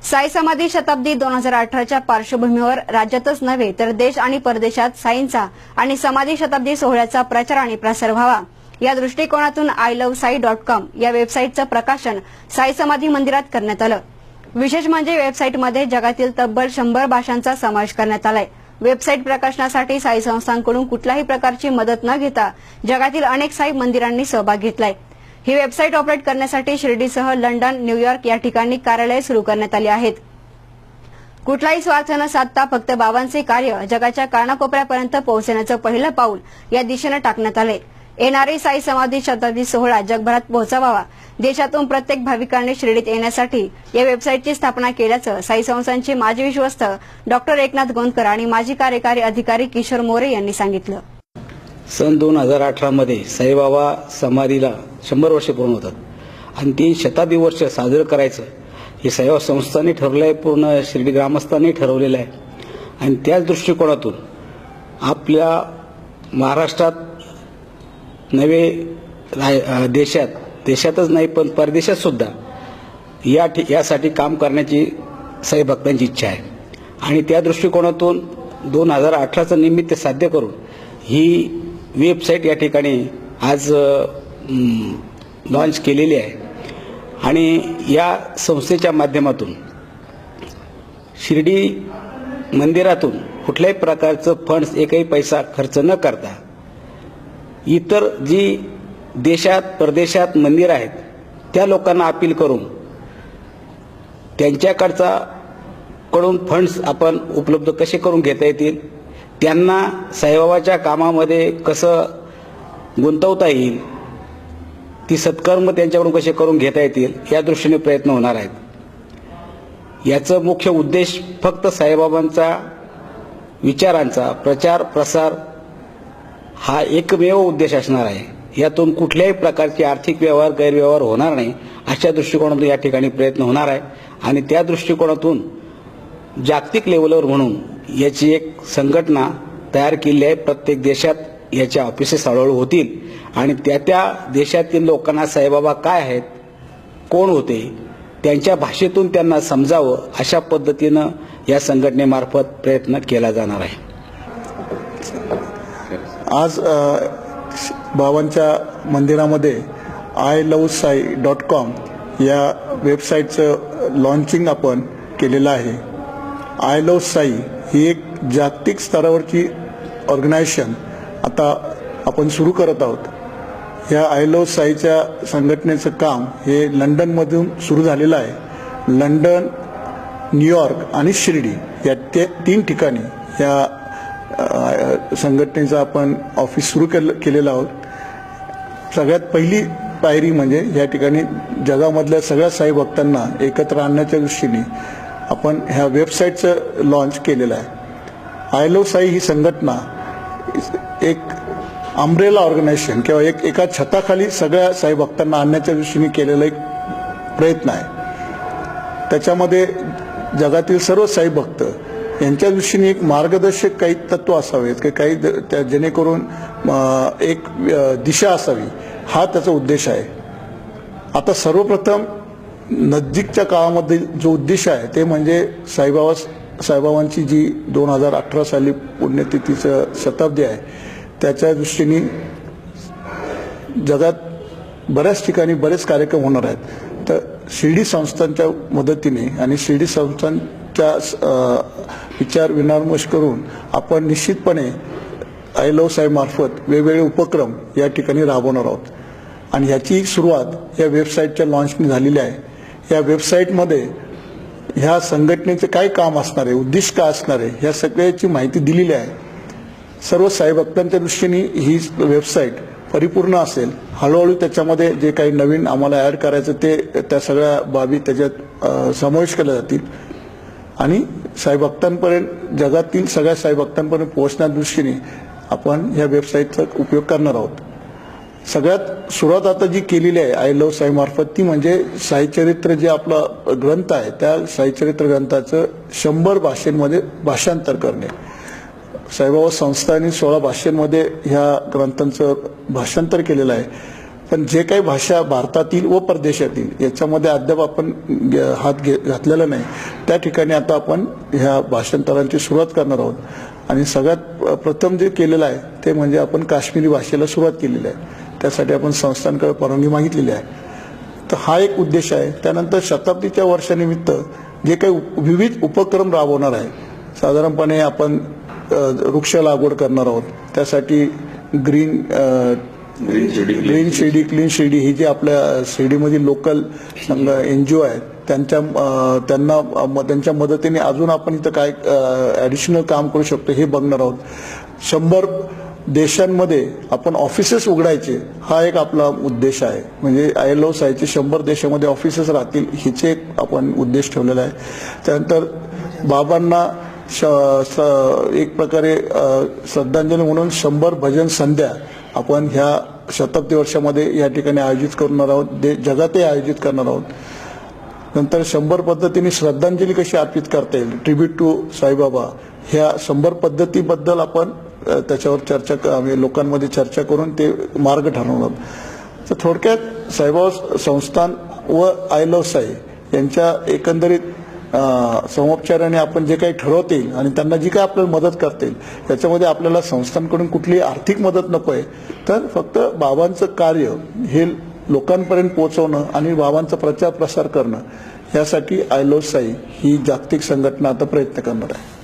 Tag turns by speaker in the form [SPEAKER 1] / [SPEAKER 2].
[SPEAKER 1] साई समाधी शताब्दी 2018च्या पार्श्वभूमीवर राज्यातच नव्हे तर देश आणि परदेशात साईंचा आणि समाधी शताब्दी सोहळ्याचा प्रचार आणि प्रसार व्हावा या दृष्टिकोनातून ilovesai.com या वेबसाईटचं प्रकाशन साई समाधी मंदिरात करण्यात आलं। विशेष म्हणजे वेबसाईटमध्ये जगातील तब्बल 100 भाषांचा समावेश करण्यात आलाय। वेबसाईट प्रकाशनासाठी साई संस्थांकडून कुठल्याही प्रकारची मदत न घेता जगातील अनेक साई मंदिरांनी सहभाग घेतलाय। ही वेबसाईट ऑपरेट करण्यासाठी शिर्डीसह लंडन, न्यूयॉर्क या ठिकाणी कार्यालय सुरू करण्यात आली आहेत। कुठलाही स्वार्थ न साधता फक्त बाबांचे कार्य जगाच्या कानाकोपऱ्यापर्यंत पोहोचण्याचं पहिलं पाऊल या दिशेने टाकण्यात आले। येणारी साई समाधी शताब्दी सोहळा जगभरात पोहोचवावा, देशातून प्रत्येक भाविकांनी शिर्डीत येण्यासाठी या वेबसाईटची स्थापना केल्याचं साई संस्थांचे माजी विश्वस्त डॉक्टर एकनाथ गोंदकर आणि माजी कार्यकारी अधिकारी किशोर मोरे यांनी सांगितलं।
[SPEAKER 2] सन 2018 मध्ये साईबाबा समाधीला 100 वर्ष पूर्ण होतात आणि ती शताब्दी वर्ष साजरं करायचं हे साईबाबा संस्थांनी ठरवलं आहे, पूर्ण शिर्डी ग्रामस्थांनी ठरवलेलं आहे। आणि त्याच दृष्टिकोनातून आपल्या महाराष्ट्रात नव्हे देशातच नाही पण परदेशात सुद्धा यासाठी काम करण्याची साई भक्तांची इच्छा आहे। आणि त्या दृष्टिकोनातून 2018चं निमित्त साध्य करून ही वेबसाईट या ठिकाणी आज लॉन्च केलेली आहे। आणि या संस्थेच्या माध्यमातून शिर्डी मंदिरातून कुठल्याही प्रकारचं फंड्स एकही पैसा खर्च न करता इतर जी देशात परदेशात मंदिर आहेत त्या लोकांना अपील करून त्यांच्याकडून फंड्स आपण उपलब्ध कसे करून घेता येतील, त्यांना साईबाबाच्या कामामध्ये कसं गुंतवता येईल, ती सत्कर्म त्यांच्याकडून कसे करून घेता येतील या दृष्टीने प्रयत्न होणार आहेत। याचं मुख्य उद्देश फक्त साईबाबांचा विचारांचा प्रचार प्रसार हा एकमेव उद्देश असणार आहे। यातून कुठल्याही प्रकारचे आर्थिक व्यवहार गैरव्यवहार होणार नाही अशा दृष्टिकोनातून या ठिकाणी प्रयत्न होणार आहे। आणि त्या दृष्टिकोनातून जागतिक लेवलवर म्हणून याची एक संघटना तयार केली आहे। प्रत्येक देशात याच्या ऑफिसेस हळूहळू होतील आणि त्या देशातील लोकांना साईबाबा काय आहेत, कोण होते, त्यांच्या भाषेतून त्यांना समजावं अशा पद्धतीनं या संघटनेमार्फत प्रयत्न केला जाणार आहे।
[SPEAKER 3] आज बाबांच्या मंदिरामध्ये ilovesai.com या वेबसाईटचं लॉन्चिंग आपण केलेलं आहे। आय लव्ह साई ही एक जागतिक स्तरावरची ऑर्गनायझेशन आता आपण सुरू करत आहोत। या आय लव्ह साईच्या संघटनेचं काम हे लंडनमधून सुरू झालेलं आहे। लंडन, न्यूयॉर्क आणि शिर्डी या 3 ठिकाणी या संघटनेचं आपण ऑफिस सुरू केलेलं आहोत। सगळ्यात पहिली पायरी म्हणजे या ठिकाणी जगामधल्या सगळ्या साई भक्तांना एकत्र आणण्याच्या दृष्टीने आपण ह्या वेबसाईटचं लॉन्च केलेलं आहे। आय लव्ह साई ही संघटना एक अम्ब्रेला ऑर्गनायझेशन किंवा एका छताखाली सगळ्या साई भक्तांना आणण्याच्या दृष्टीने केलेला एक प्रयत्न आहे। त्याच्यामध्ये जगातील सर्व साई भक्त यांच्या दृष्टीने एक मार्गदर्शक काही तत्व असावेत की काही जेणेकरून एक दिशा असावी, हा त्याचा उद्देश आहे। आता सर्वप्रथम नजीकच्या काळामध्ये जो उद्देश आहे ते म्हणजे साईबाबांची जी 2018 साली पुण्यतिथीचं शताब्दी आहे त्याच्या दृष्टीने जगात बऱ्याच ठिकाणी बरेच कार्यक्रम होणार आहेत। तर शिर्डी संस्थांच्या मदतीने आणि शिर्डी संस्थांच्या विचार विमर्श करून आपण निश्चितपणे आय लव्ह साई मार्फत वेगवेगळे उपक्रम या ठिकाणी राबवणार आहोत। आणि ह्याची सुरुवात या वेबसाईटच्या लॉन्चने झालेली आहे। या वेबसाईटमध्ये ह्या संघटनेचे काय काम असणार आहे, उद्दिष्ट काय असणार आहे, ह्या सगळ्याची माहिती दिलेली आहे। सर्व साई भक्तांच्या दृष्टीने ही वेबसाईट परिपूर्ण असेल। हळूहळू त्याच्यामध्ये जे काही नवीन आम्हाला ॲड करायचं ते त्या सगळ्या बाबी त्याच्यात समावेश केल्या जातील आणि साई भक्तांपर्यंत जगातील सगळ्या साई भक्तांपर्यंत पोहोचण्याच्या दृष्टीने आपण ह्या वेबसाईटचा उपयोग करणार आहोत। सगळ्यात सुरुवात आता जी केलेली आहे आय लव्ह साई मार्फत ती म्हणजे साईचरित्र जे आपला ग्रंथ आहे त्या साईचरित्र ग्रंथाचं 100 भाषांमध्ये भाषांतर करणे। साईबाबा संस्थांनी 16 भाषांमध्ये ह्या ग्रंथांचं भाषांतर केलेलं आहे। पण जे काही भाषा भारतातील व परदेशातील याच्यामध्ये अद्याप आपण हात घातलेला नाही, त्या ठिकाणी आता आपण ह्या भाषांतरांची सुरुवात करणार आहोत. आणि सगळ्यात प्रथम जे केलेलं आहे ते म्हणजे आपण काश्मीरी भाषेला सुरुवात केलेली आहे. त्यासाठी आपण संस्थांकडे परवानगी मागितलेली आहे. तर हा एक उद्देश आहे. त्यानंतर शताब्दीच्या वर्षानिमित्त जे काही विविध उपक्रम राबवणार आहे, साधारणपणे आपण वृक्ष लागवड करणार आहोत. त्यासाठी ग्रीन शिर्डी, क्लीन शिर्डी ही जी आपल्या शिर्डीमधील लोकल NGO आहेत त्यांच्या मदतीने अजून आपण इथं काय ॲडिशनल काम करू शकतो हे बघणार आहोत. 100 देशांमध्ये आपण ऑफिसेस उघडायचे हा एक आपला उद्देश आहे. म्हणजे ILO सायचे 100 देशामध्ये ऑफिसेस राहतील हिचे आपण उद्देश ठेवलेला आहे. त्यानंतर बाबांना एक प्रकारे श्रद्धांजली म्हणून 100 भजन संध्या आपण ह्या शताब्दी वर्षामध्ये या ठिकाणी आयोजित करणार आहोत. जगातही आयोजित करणार आहोत. नंतर 100 पद्धतीने श्रद्धांजली कशी अर्पित करता येईल, ट्रिब्यूट टू साईबाबा, ह्या 100 पद्धतीबद्दल आपण त्याच्यावर लोकांमध्ये चर्चा करून ते मार्ग ठरवणार आहोत. तर थोडक्यात साईबाबा संस्थान व ILO साई यांच्या एकंदरीत समोपचाराने आपण जे काही ठरवता येईल आणि त्यांना जी काही आपल्याला मदत करता येईल याच्यामध्ये आपल्याला संस्थांकडून कुठलीही आर्थिक मदत नको आहे, तर फक्त बाबांचं कार्य हे लोकांपर्यंत पोहोचवणं आणि बाबांचा प्रचार प्रसार करणं यासाठी ILO साई ही जागतिक संघटना आता प्रयत्न करणार आहे.